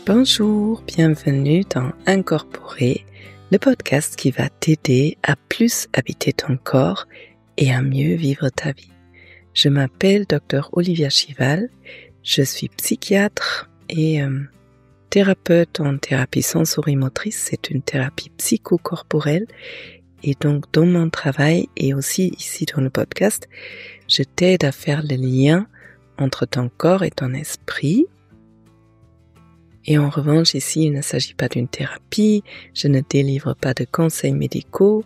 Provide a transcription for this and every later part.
Bonjour, bienvenue dans Incorporer, le podcast qui va t'aider à plus habiter ton corps et à mieux vivre ta vie. Je m'appelle Dr Olivia Chival, je suis psychiatre et thérapeute en thérapie sensorimotrice, c'est une thérapie psychocorporelle. Et donc dans mon travail et aussi ici dans le podcast, je t'aide à faire le lien entre ton corps et ton esprit. Et en revanche, ici, il ne s'agit pas d'une thérapie, je ne délivre pas de conseils médicaux,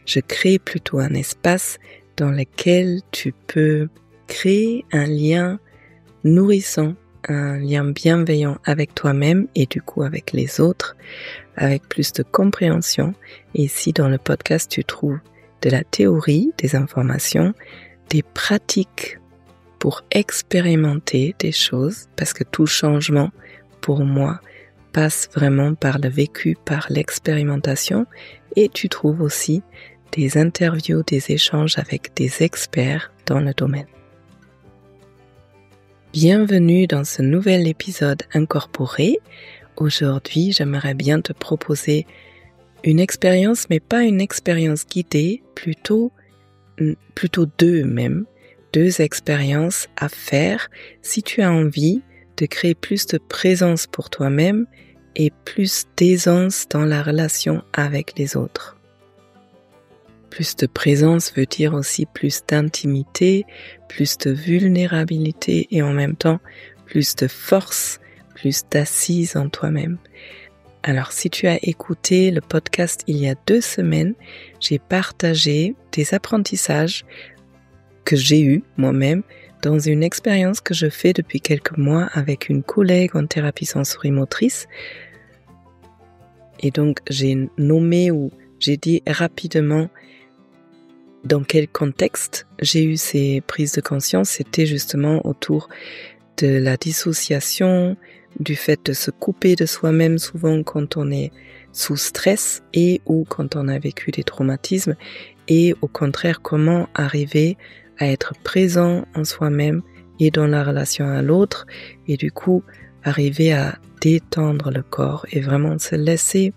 je crée plutôt un espace dans lequel tu peux créer un lien nourrissant, un lien bienveillant avec toi-même et du coup avec les autres, avec plus de compréhension. Et ici, dans le podcast, tu trouves de la théorie, des informations, des pratiques pour expérimenter des choses, parce que tout changement, pour moi, passe vraiment par le vécu, par l'expérimentation, et tu trouves aussi des interviews, des échanges avec des experts dans le domaine. Bienvenue dans ce nouvel épisode Incorporé. Aujourd'hui, j'aimerais bien te proposer une expérience, mais pas une expérience guidée, plutôt deux expériences à faire si tu as envie de créer plus de présence pour toi-même et plus d'aisance dans la relation avec les autres. Plus de présence veut dire aussi plus d'intimité, plus de vulnérabilité et en même temps plus de force, plus d'assise en toi-même. Alors si tu as écouté le podcast il y a 2 semaines, j'ai partagé des apprentissages que j'ai eus moi-même dans une expérience que je fais depuis quelques mois avec une collègue en thérapie sensorimotrice. Et donc j'ai nommé ou j'ai dit rapidement dans quel contexte j'ai eu ces prises de conscience. C'était justement autour de la dissociation, du fait de se couper de soi-même souvent quand on est sous stress et ou quand on a vécu des traumatismes, et au contraire comment arriver à être présent en soi-même et dans la relation à l'autre, et du coup arriver à détendre le corps et vraiment se laisser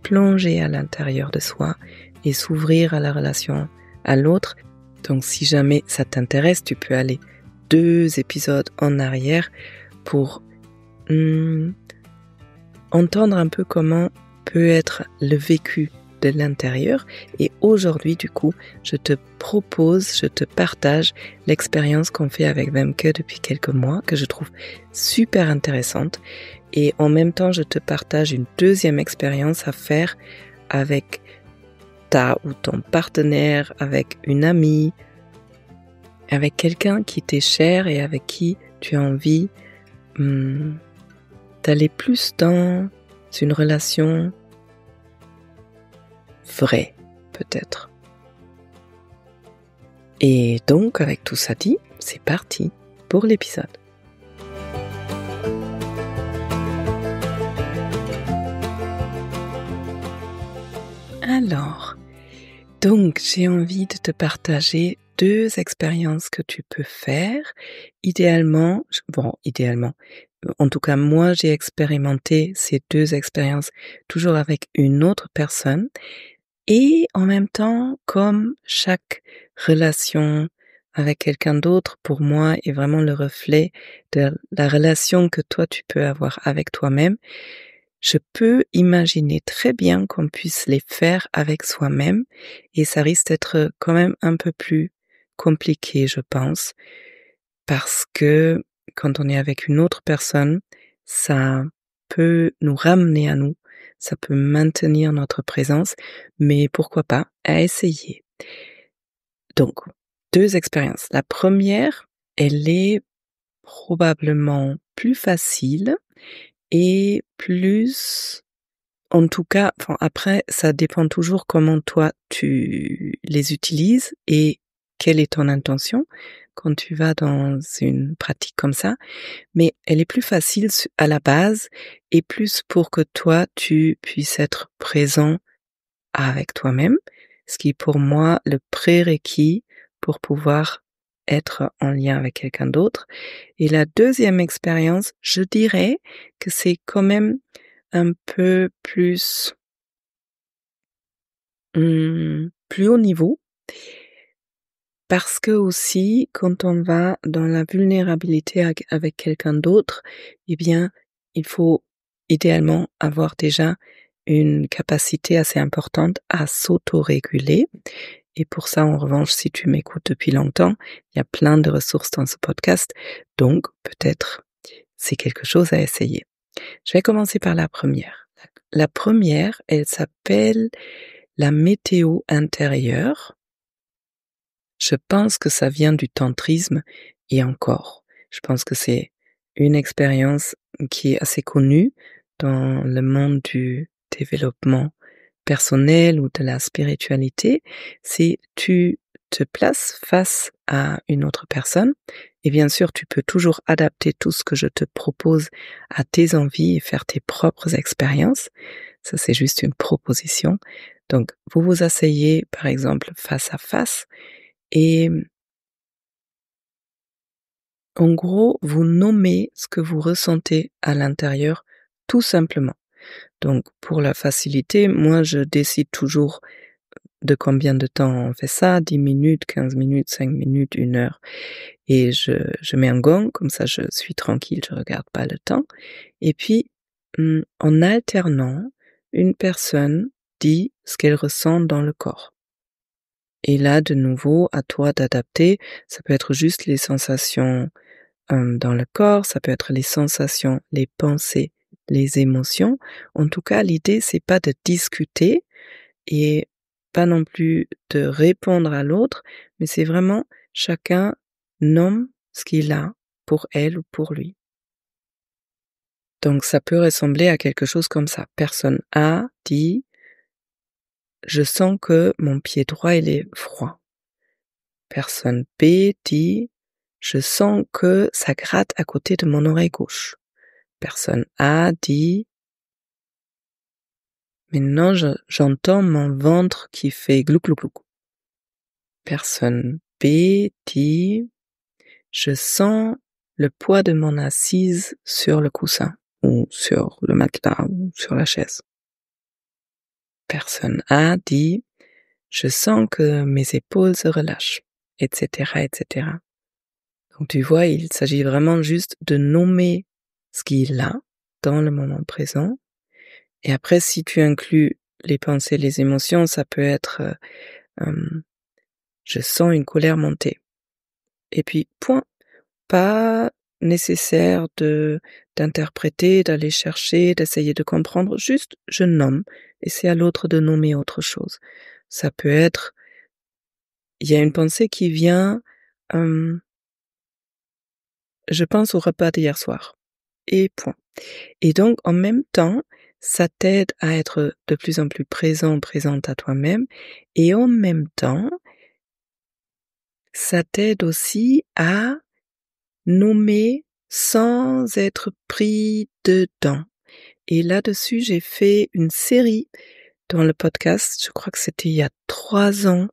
plonger à l'intérieur de soi et s'ouvrir à la relation à l'autre. Donc si jamais ça t'intéresse, tu peux aller 2 épisodes en arrière pour entendre un peu comment peut être le vécu de l'intérieur. Et aujourd'hui, du coup, je te partage l'expérience qu'on fait avec Wemke depuis quelques mois, que je trouve super intéressante. Et en même temps, je te partage une deuxième expérience à faire avec ta ou ton partenaire, avec une amie, avec quelqu'un qui t'est cher et avec qui tu as envie d'aller plus dans une relation vraie, peut-être. Et donc, avec tout ça dit, c'est parti pour l'épisode. Alors, donc j'ai envie de te partager 2 expériences que tu peux faire. Idéalement, en tout cas moi j'ai expérimenté ces 2 expériences toujours avec une autre personne, et en même temps, comme chaque relation avec quelqu'un d'autre pour moi est vraiment le reflet de la relation que toi tu peux avoir avec toi-même, je peux imaginer très bien qu'on puisse les faire avec soi-même, et ça risque d'être quand même un peu plus compliqué, je pense, parce que quand on est avec une autre personne, ça peut nous ramener à nous, ça peut maintenir notre présence, mais pourquoi pas à essayer. Donc, 2 expériences. La première, elle est probablement plus facile et plus, en tout cas, après, ça dépend toujours comment toi tu les utilises et quelle est ton intention quand tu vas dans une pratique comme ça. Mais elle est plus facile à la base et plus pour que toi tu puisses être présent avec toi-même, ce qui est pour moi le prérequis pour pouvoir être en lien avec quelqu'un d'autre. Et la deuxième expérience, je dirais que c'est quand même un peu plus, plus haut niveau. Parce que aussi, quand on va dans la vulnérabilité avec quelqu'un d'autre, eh bien, il faut idéalement avoir déjà une capacité assez importante à s'autoréguler. Et pour ça, en revanche, si tu m'écoutes depuis longtemps, il y a plein de ressources dans ce podcast. Donc, peut-être, c'est quelque chose à essayer. Je vais commencer par la première. La première, elle s'appelle la météo intérieure. Je pense que ça vient du tantrisme et encore, je pense que c'est une expérience qui est assez connue dans le monde du développement personnel ou de la spiritualité. C'est tu te places face à une autre personne et bien sûr tu peux toujours adapter tout ce que je te propose à tes envies et faire tes propres expériences. Ça c'est juste une proposition. Donc vous vous asseyez par exemple face à face et en gros, vous nommez ce que vous ressentez à l'intérieur, tout simplement. Donc, pour la facilité, moi, je décide toujours de combien de temps on fait ça, 10 minutes, 15 minutes, 5 minutes, 1 heure. Et je mets un gong, comme ça je suis tranquille, je regarde pas le temps. Et puis, en alternant, une personne dit ce qu'elle ressent dans le corps. Et là, de nouveau, à toi d'adapter. Ça peut être juste les sensations dans le corps, ça peut être les sensations, les pensées, les émotions. En tout cas, l'idée, c'est pas de discuter et pas non plus de répondre à l'autre, mais c'est vraiment chacun nomme ce qu'il a pour elle ou pour lui. Donc ça peut ressembler à quelque chose comme ça. Personne A dit « Je sens que mon pied droit il est froid ». Personne B dit « Je sens que ça gratte à côté de mon oreille gauche ». Personne A dit « Maintenant j'entends mon ventre qui fait glou glou glou ». Personne B dit « Je sens le poids de mon assise sur le coussin ou sur le matelas ou sur la chaise ». Personne A dit « Je sens que mes épaules se relâchent », etc., etc. Donc tu vois, il s'agit vraiment juste de nommer ce qu'il a dans le moment présent. Et après, si tu inclus les pensées, les émotions, ça peut être je sens une colère monter. Et puis, point. Pas nécessaire d'interpréter, d'aller chercher, d'essayer de comprendre. Juste, je nomme. Et c'est à l'autre de nommer autre chose. Ça peut être, il y a une pensée qui vient, je pense au repas d'hier soir. Et point. Et donc, en même temps, ça t'aide à être de plus en plus présente à toi-même. Et en même temps, ça t'aide aussi à nommer sans être pris dedans. Et là-dessus, j'ai fait une série dans le podcast, je crois que c'était il y a 3 ans,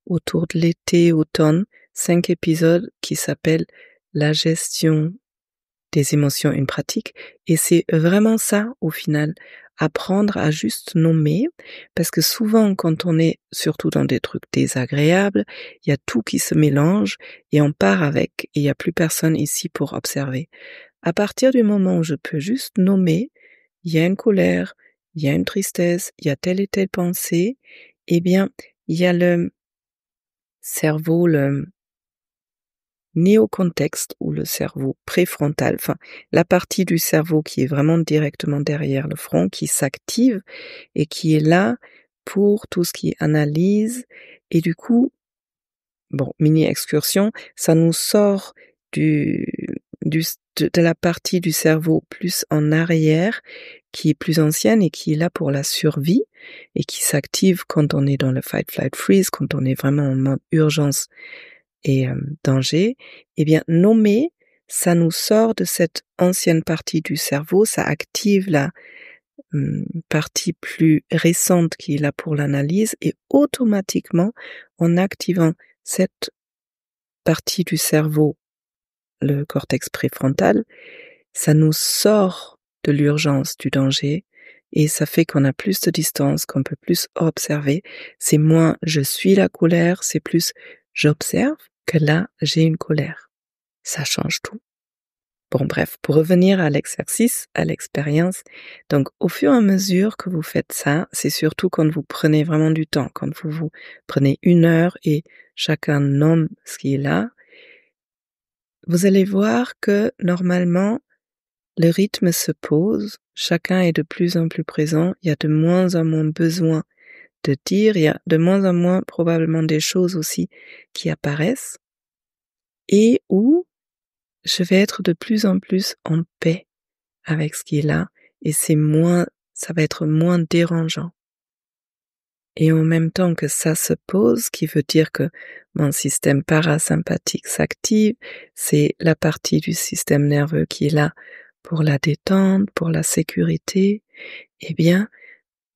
autour de l'été, automne, 5 épisodes qui s'appellent La gestion des émotions, une pratique. Et c'est vraiment ça, au final, apprendre à juste nommer, parce que souvent, quand on est surtout dans des trucs désagréables, il y a tout qui se mélange et on part avec, et il n'y a plus personne ici pour observer. À partir du moment où je peux juste nommer, il y a une colère, il y a une tristesse, il y a telle et telle pensée, eh bien, il y a le cerveau, le néocontexte ou le cerveau préfrontal, enfin la partie du cerveau qui est vraiment directement derrière le front, qui s'active et qui est là pour tout ce qui est analyse. Et du coup, bon, mini excursion, ça nous sort de la partie du cerveau plus en arrière, qui est plus ancienne et qui est là pour la survie et qui s'active quand on est dans le fight, flight, freeze, quand on est vraiment en mode urgence et danger. Eh bien, nommer, ça nous sort de cette ancienne partie du cerveau, ça active la partie plus récente qui est là pour l'analyse et automatiquement, en activant cette partie du cerveau, le cortex préfrontal, ça nous sort de l'urgence, du danger, et ça fait qu'on a plus de distance, qu'on peut plus observer. C'est moins je suis la colère, c'est plus j'observe que là j'ai une colère. Ça change tout. Bon bref, pour revenir à l'exercice, à l'expérience, donc au fur et à mesure que vous faites ça, c'est surtout quand vous prenez vraiment du temps, quand vous prenez 1 heure et chacun nomme ce qui est là, vous allez voir que normalement, le rythme se pose, chacun est de plus en plus présent, il y a de moins en moins besoin de dire, il y a de moins en moins probablement des choses aussi qui apparaissent, et où je vais être de plus en plus en paix avec ce qui est là, et ça va être moins dérangeant. Et en même temps que ça se pose, ce qui veut dire que mon système parasympathique s'active, c'est la partie du système nerveux qui est là pour la détente, pour la sécurité, eh bien,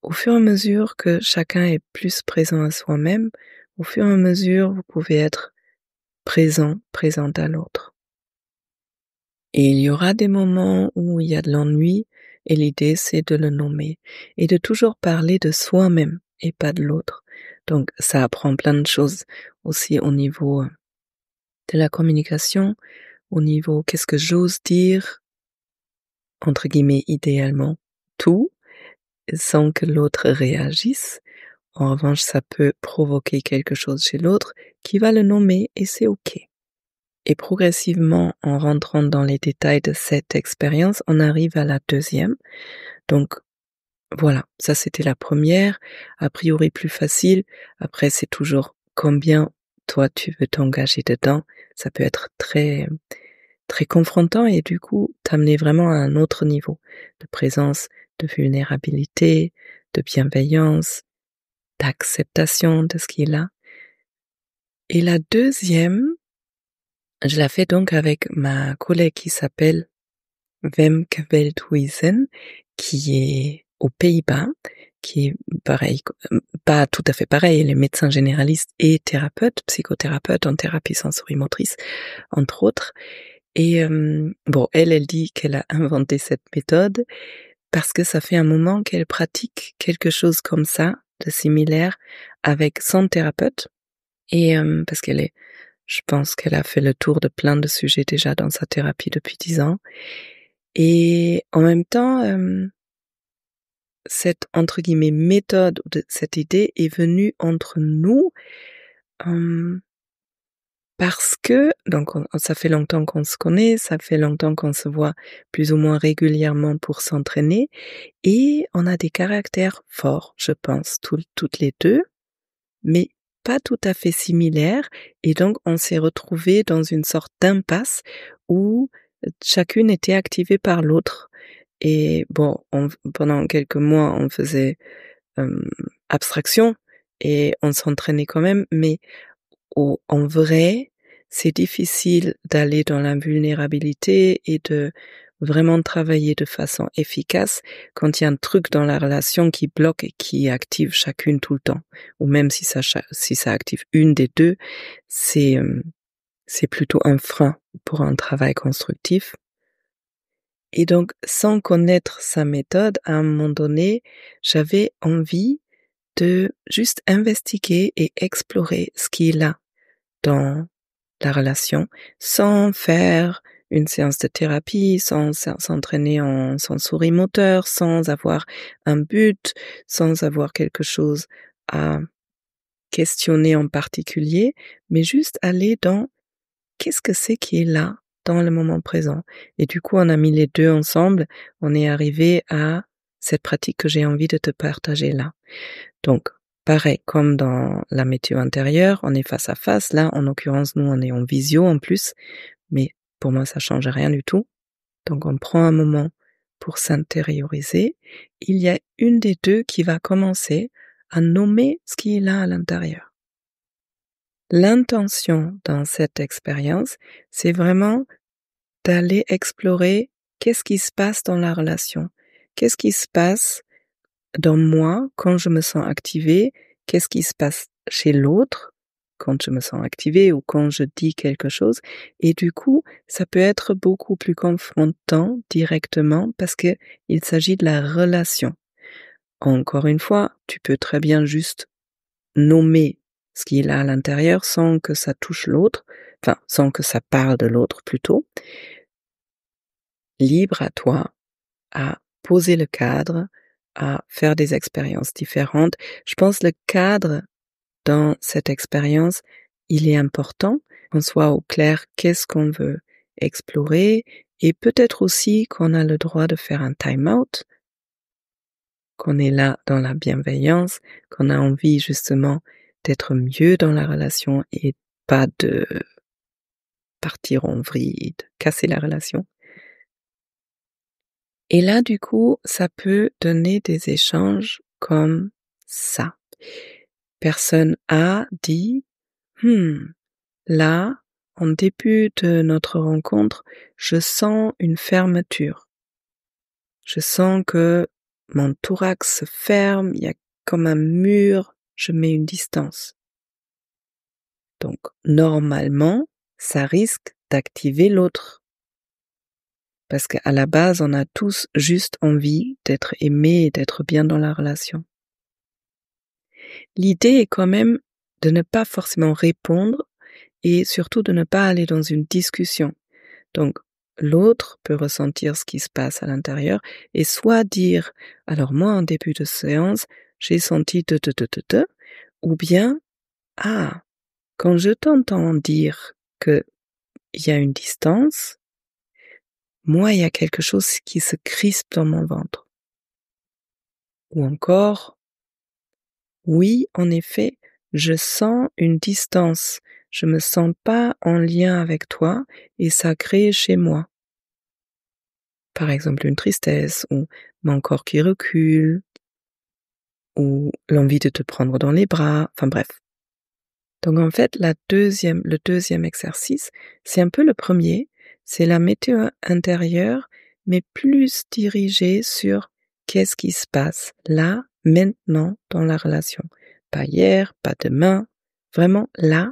au fur et à mesure que chacun est plus présent à soi-même, au fur et à mesure vous pouvez être présente à l'autre. Et il y aura des moments où il y a de l'ennui, et l'idée c'est de le nommer, et de toujours parler de soi-même et pas de l'autre. Donc ça apprend plein de choses, aussi au niveau de la communication, au niveau qu'est-ce que j'ose dire, entre guillemets idéalement, tout, sans que l'autre réagisse. En revanche, ça peut provoquer quelque chose chez l'autre qui va le nommer et c'est OK. Et progressivement, en rentrant dans les détails de cette expérience, on arrive à la deuxième. Donc voilà, ça c'était la première, a priori plus facile. Après, c'est toujours combien toi tu veux t'engager dedans. Ça peut être très, très confrontant et du coup t'amener vraiment à un autre niveau de présence, de vulnérabilité, de bienveillance, d'acceptation de ce qui est là. Et la deuxième, je la fais donc avec ma collègue qui s'appelle Wemke Veldhuizen, qui est aux Pays-Bas, qui est pareil, pas tout à fait pareil, elle est médecin généraliste et thérapeute, psychothérapeute en thérapie sensorimotrice, entre autres. Et bon, elle dit qu'elle a inventé cette méthode parce que ça fait un moment qu'elle pratique quelque chose comme ça, de similaire, avec son thérapeute. Et parce je pense qu'elle a fait le tour de plein de sujets déjà dans sa thérapie depuis 10 ans. Et en même temps, cette entre guillemets méthode, cette idée est venue entre nous parce que donc ça fait longtemps qu'on se connaît, ça fait longtemps qu'on se voit plus ou moins régulièrement pour s'entraîner, et on a des caractères forts, je pense, toutes les deux, mais pas tout à fait similaires, et donc on s'est retrouvés dans une sorte d'impasse où chacune était activée par l'autre. Et bon, pendant quelques mois, on faisait abstraction et on s'entraînait quand même, mais en vrai, c'est difficile d'aller dans la vulnérabilité et de vraiment travailler de façon efficace quand il y a un truc dans la relation qui bloque et qui active chacune tout le temps. Ou même si ça active une des deux, c'est plutôt un frein pour un travail constructif. Et donc, sans connaître sa méthode, à un moment donné, j'avais envie de juste investiguer et explorer ce qui est là dans la relation, sans faire une séance de thérapie, sans s'entraîner en sensorimoteur, sans avoir un but, sans avoir quelque chose à questionner en particulier, mais juste aller dans qu'est-ce que c'est qui est là dans le moment présent. Et du coup, on a mis les deux ensemble, on est arrivé à cette pratique que j'ai envie de te partager là. Donc, pareil, comme dans la météo intérieure, on est face à face. Là, en l'occurrence, nous, on est en visio en plus, mais pour moi, ça change rien du tout. Donc, on prend un moment pour s'intérioriser. Il y a une des deux qui va commencer à nommer ce qui est là à l'intérieur. L'intention dans cette expérience, c'est vraiment d'aller explorer qu'est-ce qui se passe dans la relation, qu'est-ce qui se passe dans moi quand je me sens activée, qu'est-ce qui se passe chez l'autre quand je me sens activée ou quand je dis quelque chose. Et du coup, ça peut être beaucoup plus confrontant directement parce que il s'agit de la relation. Encore une fois, tu peux très bien juste nommer ce qu'il a à l'intérieur sans que ça touche l'autre, enfin, sans que ça parle de l'autre plutôt. Libre à toi à poser le cadre, à faire des expériences différentes. Je pense le cadre dans cette expérience, il est important qu'on soit au clair qu'est-ce qu'on veut explorer et peut-être aussi qu'on a le droit de faire un time-out, qu'on est là dans la bienveillance, qu'on a envie justement d'être mieux dans la relation et pas de partir en vrille, de casser la relation. Et là, du coup, ça peut donner des échanges comme ça. Personne A dit, là, en début de notre rencontre, je sens une fermeture. Je sens que mon thorax se ferme, il y a comme un mur, je mets une distance. Donc, normalement, ça risque d'activer l'autre. Parce qu'à la base, on a tous juste envie d'être aimé et d'être bien dans la relation. L'idée est quand même de ne pas forcément répondre et surtout de ne pas aller dans une discussion. Donc, l'autre peut ressentir ce qui se passe à l'intérieur et soit dire, alors moi en début de séance, j'ai senti ou bien, ah, quand je t'entends dire que il y a une distance, moi il y a quelque chose qui se crispe dans mon ventre. Ou encore, oui, en effet, je sens une distance. Je me sens pas en lien avec toi et ça crée chez moi, par exemple, une tristesse ou mon corps qui recule ou l'envie de te prendre dans les bras, enfin bref. Donc en fait, le deuxième exercice, c'est un peu le premier, c'est la météo intérieure, mais plus dirigée sur qu'est-ce qui se passe là, maintenant, dans la relation. Pas hier, pas demain, vraiment là,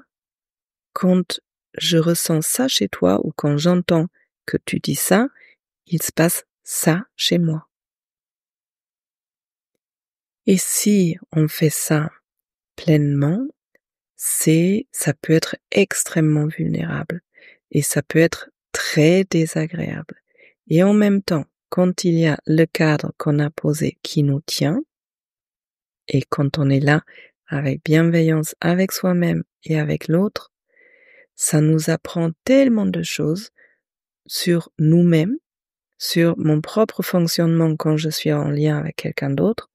quand je ressens ça chez toi ou quand j'entends que tu dis ça, il se passe ça chez moi. Et si on fait ça pleinement, ça peut être extrêmement vulnérable et ça peut être très désagréable. Et en même temps, quand il y a le cadre qu'on a posé qui nous tient, et quand on est là avec bienveillance avec soi-même et avec l'autre, ça nous apprend tellement de choses sur nous-mêmes, sur mon propre fonctionnement quand je suis en lien avec quelqu'un d'autre,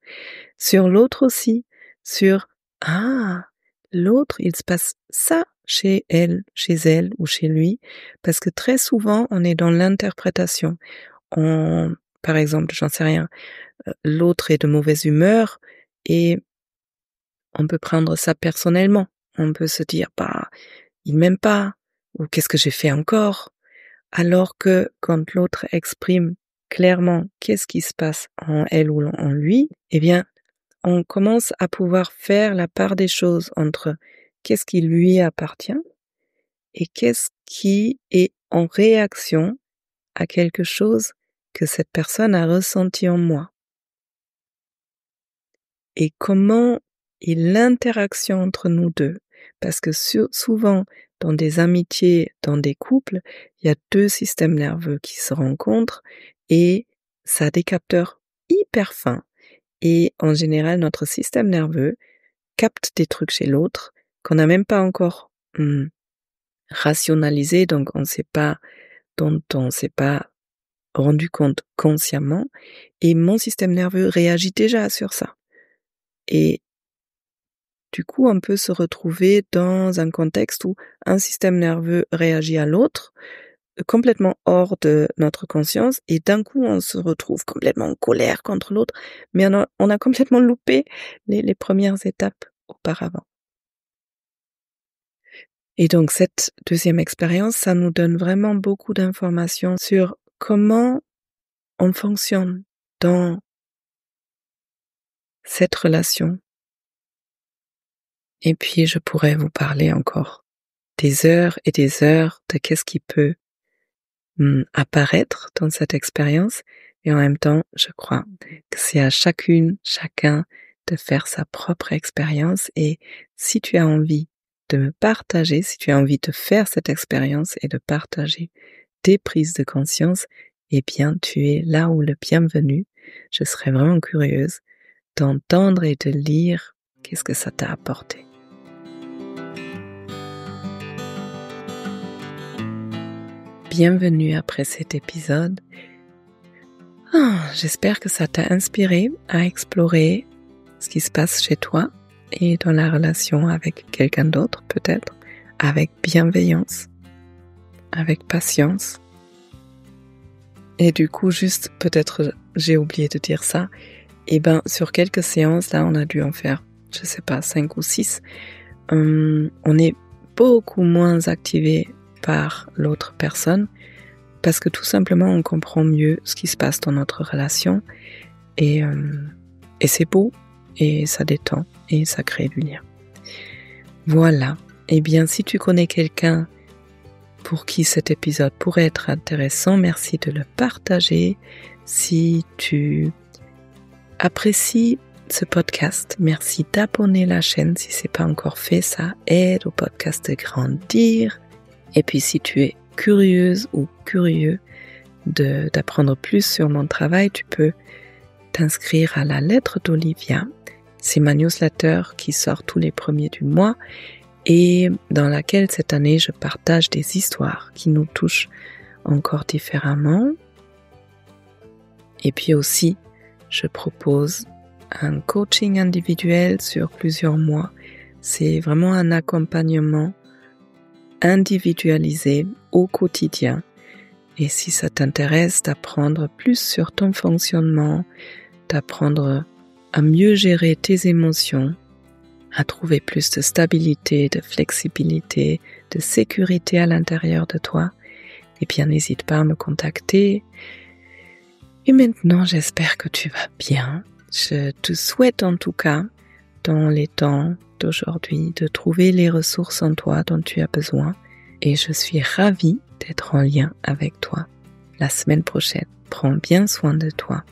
sur l'autre aussi, sur ah, l'autre, il se passe ça chez elle ou chez lui, parce que très souvent, on est dans l'interprétation. Par exemple, j'en sais rien, l'autre est de mauvaise humeur et on peut prendre ça personnellement. On peut se dire, bah, il m'aime pas, ou qu'est-ce que j'ai fait encore? Alors que quand l'autre exprime clairement qu'est-ce qui se passe en elle ou en lui, eh bien, on commence à pouvoir faire la part des choses entre qu'est-ce qui lui appartient et qu'est-ce qui est en réaction à quelque chose que cette personne a ressenti en moi. Et comment est l'interaction entre nous deux? Parce que souvent, dans des amitiés, dans des couples, il y a deux systèmes nerveux qui se rencontrent et ça a des capteurs hyper fins. Et en général, notre système nerveux capte des trucs chez l'autre qu'on n'a même pas encore rationalisé, donc dont on s'est pas rendu compte consciemment. Et mon système nerveux réagit déjà sur ça. Et du coup, on peut se retrouver dans un contexte où un système nerveux réagit à l'autre, complètement hors de notre conscience, et d'un coup, on se retrouve complètement en colère contre l'autre, mais on a complètement loupé les premières étapes auparavant. Et donc, cette deuxième expérience, ça nous donne vraiment beaucoup d'informations sur comment on fonctionne dans cette relation. Et puis je pourrais vous parler encore des heures et des heures de qu'est-ce qui peut apparaître dans cette expérience. Et en même temps, je crois que c'est à chacun de faire sa propre expérience. Et si tu as envie de me partager, si tu as envie de faire cette expérience et de partager tes prises de conscience, eh bien, tu es là où le bienvenu. Je serais vraiment curieuse d'entendre et de lire qu'est-ce que ça t'a apporté. Bienvenue après cet épisode. J'espère que ça t'a inspiré à explorer ce qui se passe chez toi et dans la relation avec quelqu'un d'autre peut-être, avec bienveillance, avec patience. Et du coup, juste peut-être j'ai oublié de dire ça, sur quelques séances, là on a dû en faire, 5 ou 6, on est beaucoup moins activé par l'autre personne parce que tout simplement on comprend mieux ce qui se passe dans notre relation et c'est beau et ça détend et ça crée du lien. Voilà. Si tu connais quelqu'un pour qui cet épisode pourrait être intéressant, merci de le partager. Si tu apprécies ce podcast, merci d'abonner la chaîne si c'est pas encore fait, ça aide au podcast de grandir. Et puis si tu es curieuse ou curieux d'apprendre plus sur mon travail, tu peux t'inscrire à la lettre d'Olivia. C'est ma newsletter qui sort tous les premiers du mois et dans laquelle cette année je partage des histoires qui nous touchent encore différemment. Et puis aussi, je propose un coaching individuel sur plusieurs mois. C'est vraiment un accompagnement individualisé au quotidien. Et si ça t'intéresse d'apprendre plus sur ton fonctionnement, d'apprendre à mieux gérer tes émotions, à trouver plus de stabilité, de flexibilité, de sécurité à l'intérieur de toi, n'hésite pas à me contacter. Et maintenant, j'espère que tu vas bien. Je te souhaite en tout cas, dans les temps d'aujourd'hui, de trouver les ressources en toi dont tu as besoin. Et je suis ravie d'être en lien avec toi la semaine prochaine. Prends bien soin de toi.